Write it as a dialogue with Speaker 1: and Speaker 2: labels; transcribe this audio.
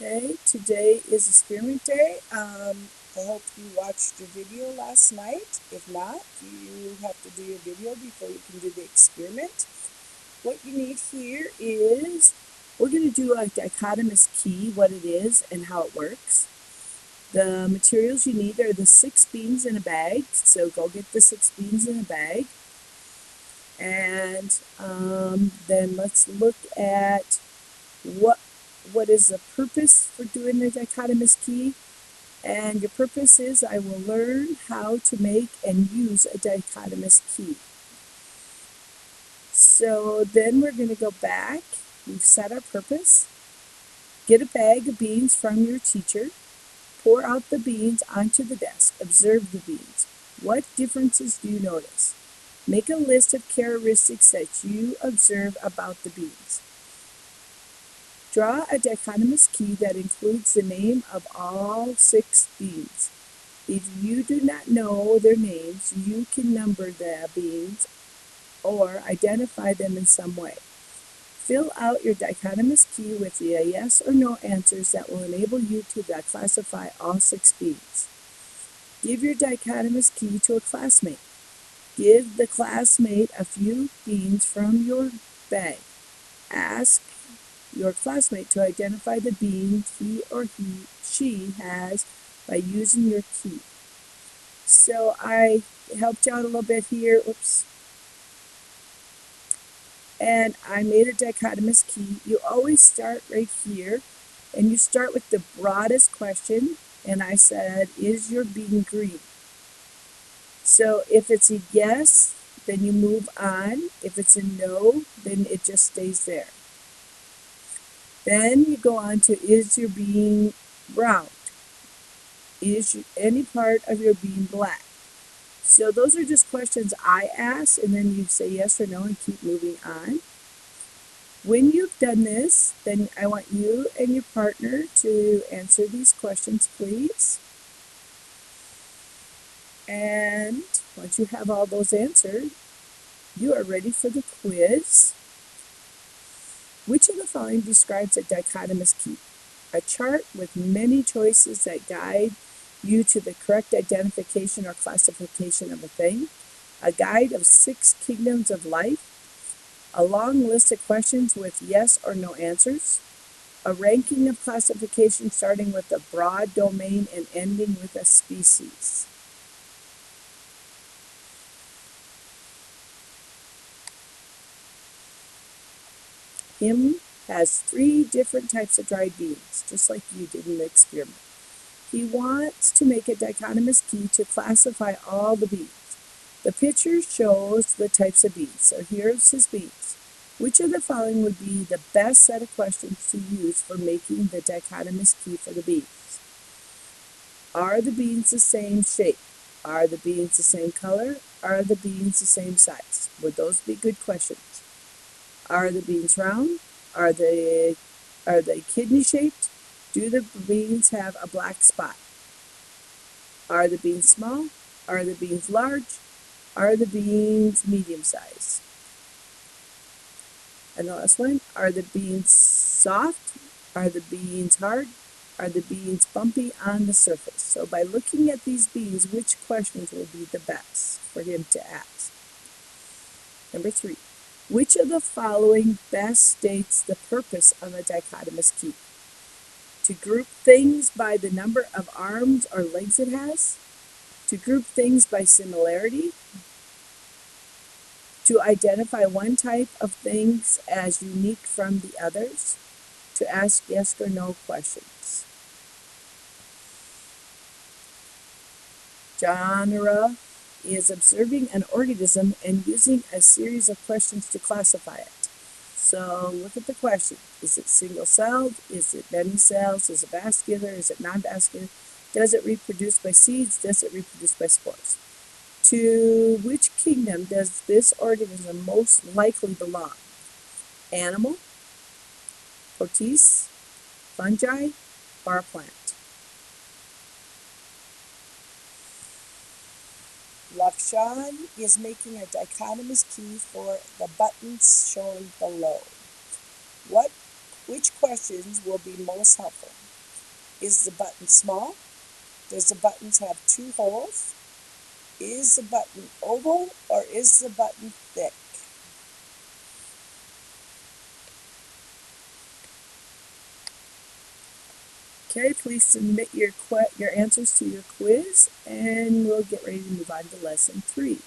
Speaker 1: Okay, today is experiment day. I hope you watched your video last night. If not, you have to do your video before you can do the experiment. What you need here is we're going to do a dichotomous key, what it is and how it works. The materials you need are the 6 beans in a bag, so go get the 6 beans in a bag. And then let's look at what is the purpose for doing the dichotomous key. And your purpose is I will learn how to make and use a dichotomous key. So then we're going to go back. We've set our purpose. Get a bag of beans from your teacher. Pour out the beans onto the desk. Observe the beans. What differences do you notice? Make a list of characteristics that you observe about the beans. Draw a dichotomous key that includes the name of all 6 beans. If you do not know their names, you can number the beans or identify them in some way. Fill out your dichotomous key with the yes or no answers that will enable you to classify all 6 beans. Give your dichotomous key to a classmate. Give the classmate a few beans from your bag. Ask your classmate to identify the beans she has by using your key. So I helped you out a little bit here. Oops. And I made a dichotomous key. You always start right here, and you start with the broadest question. And I said, is your bean green? So if it's a yes, then you move on. If it's a no, then it just stays there. Then you go on to, is your bean round? Is any part of your bean black? So those are just questions I ask, and then you say yes or no and keep moving on. When you've done this, then I want you and your partner to answer these questions, please. And once you have all those answered, you are ready for the quiz. Which of the following describes a dichotomous key? A chart with many choices that guide you to the correct identification or classification of a thing. A guide of 6 kingdoms of life. A long list of questions with yes or no answers. A ranking of classification starting with a broad domain and ending with a species. Him has 3 different types of dried beans, just like you did in the experiment. He wants to make a dichotomous key to classify all the beans. The picture shows the types of beans, so here's his beans. Which of the following would be the best set of questions to use for making the dichotomous key for the beans? Are the beans the same shape? Are the beans the same color? Are the beans the same size? Would those be good questions? Are the beans round? Are they kidney shaped? Do the beans have a black spot? Are the beans small? Are the beans large? Are the beans medium size? And the last one, are the beans soft? Are the beans hard? Are the beans bumpy on the surface? So by looking at these beans, which questions will be the best for him to ask? Number 3, which of the following best states the purpose of a dichotomous key? To group things by the number of arms or legs it has? To group things by similarity? To identify one type of things as unique from the others? To ask yes or no questions. Genre is observing an organism and using a series of questions to classify it. So look at the question. Is it single-celled? Is it many cells? Is it vascular? Is it non-vascular? Does it reproduce by seeds? Does it reproduce by spores? To which kingdom does this organism most likely belong? Animal, protists, fungi, or a plant? Lakshan is making a dichotomous key for the buttons shown below. Which questions will be most helpful? Is the button small? Does the buttons have 2 holes? Is the button oval or is the button thick? Okay, please submit your answers to your quiz, and we'll get ready to move on to lesson 3.